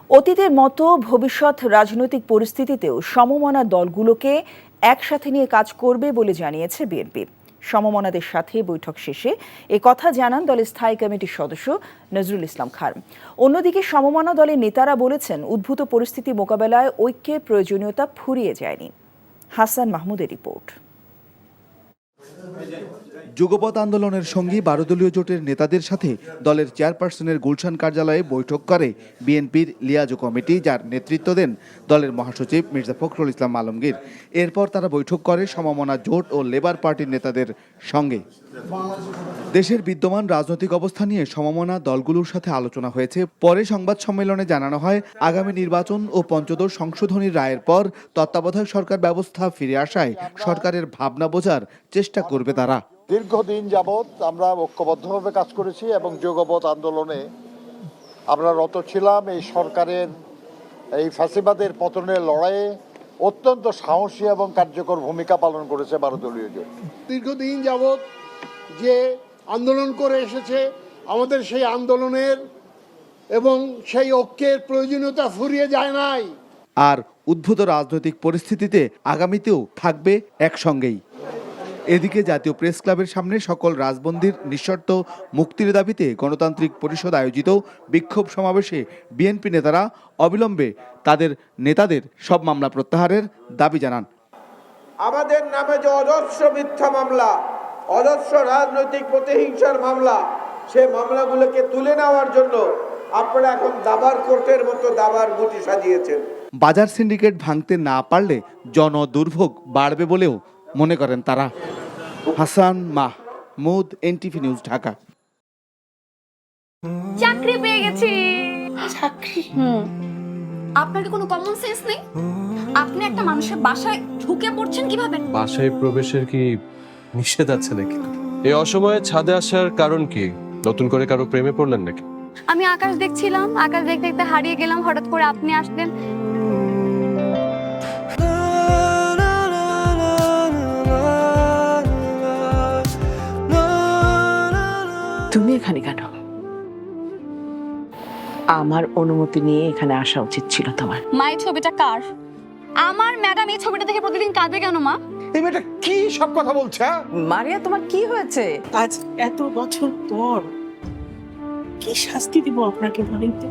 অতীতের মতো ভবিষ্যৎ রাজনৈতিক পরিস্থিতিতেও সমমনা দলগুলোকে একসাথে নিয়ে কাজ করবে বলে জানিয়েছে বিএনপি। সমমনাদের সাথে বৈঠক শেষে কথা জানান দলের স্থায়ী কমিটির সদস্য নজরুল ইসলাম খান। অন্যদিকে সমমনা দলের নেতারা বলেছেন, উদ্ভূত পরিস্থিতি মোকাবেলায় ঐক্যের প্রয়োজনীয়তা ফুরিয়ে যায়নি। হাসান মাহমুদের রিপোর্ট। যুগপৎ আন্দোলনের সঙ্গী 12 দলীয় জোটের নেতাদের সাথে দলের চেয়ারপারসনের গুলশান কার্যালয়ে বৈঠক করে বিএনপির লিয়াজো কমিটি, যার নেতৃত্ব দেন দলের মহাসচিব মির্জা ফখরুল ইসলাম আলমগীর। এরপর তারা বৈঠক করে সমমনা জোট ও লেবার পার্টির নেতাদের সঙ্গে। দেশের বিদ্যমান রাজনৈতিক অবস্থা নিয়ে সমমনা দলগুলোর সাথে আলোচনা হয়েছে। পরে সংবাদ সম্মেলনে জানানো হয়, আগামী নির্বাচন ও পঞ্চদশ সংশোধনী রায়ের পর তত্ত্বাবধায়ক সরকার ব্যবস্থা ফিরে আসায় সরকারের ভাবনা বোঝার চেষ্টা করবে তারা। দীর্ঘদিন যাবৎ আমরা ঐক্যবদ্ধভাবে কাজ করেছি এবং যুগপৎ আন্দোলনে আমরা রত ছিলাম। এই সরকারের এই ফ্যাসিবাদের পতনের লড়াইয়ে অত্যন্ত সাহসী এবং কার্যকর ভূমিকা পালন করেছে 12 দলীয় জোট। দীর্ঘদিন যাবৎ যে আন্দোলন করে এসেছে, আমাদের সেই আন্দোলনের এবং সেই ঐক্যের প্রয়োজনীয়তা ফুরিয়ে যায় নাই। আর উদ্ভূত রাজনৈতিক পরিস্থিতিতে আগামীতেও থাকবে একসঙ্গেই। এদিকে জাতীয় প্রেস ক্লাবের সামনে সকল রাজবন্দীর নিঃশর্ত মুক্তির দাবিতে গণতান্ত্রিক পরিষদ আয়োজিত বিক্ষোভ সমাবেশে বিএনপি নেতারা অবিলম্বে তাদের নেতাদের সব মামলা প্রত্যাহারের দাবি জানান। আমাদের নামে যে অজস্র মিথ্যা মামলা, অজস্র রাজনৈতিক প্রতিহিংসার মামলা, সেই মামলাগুলোকে তুলে নেওয়ার জন্য আপনারা এখন দাবার কোর্টের মতো দাবার গুটি সাজিয়েছেন। বাজার সিন্ডিকেট ভাঙতে না পারলে জনদুর্ভোগ বাড়বে বলেও মনে করেন তারা। Hasan Mahmud, NTV news, Dhaka. চাকরি পেয়ে গেছি। চাকরি? আপনার কোনো কমন সেন্স নেই? আপনি একটা মানুষের বাসায় ঢুকে পড়ছেন কিভাবে? বাসায় প্রবেশের কি নিষেধ আছে নাকি? এই অসময়ে ছাদে আসার কারণ কি? নতুন করে কারো প্রেমে পড়লেন নাকি? আমি আকাশ দেখছিলাম, আকাশ দেখতে দেখতে হারিয়ে গেলাম, হঠাৎ করে আপনি আসলেন। তুমি এখানে কেন? আমার অনুমতি নিয়ে এখানে আসা উচিত ছিল তোমার। মা, এই ছবিটা কার? আমার ম্যাডাম এই ছবিটা দেখে প্রতিদিন কাঁদবে কেন মা? এই মেয়েটা কি সব কথা বলছে? মারিয়া, তোমার কি হয়েছে? আজ এত বছর পর কি শাস্তি দিব আপনাকে বলেন তো?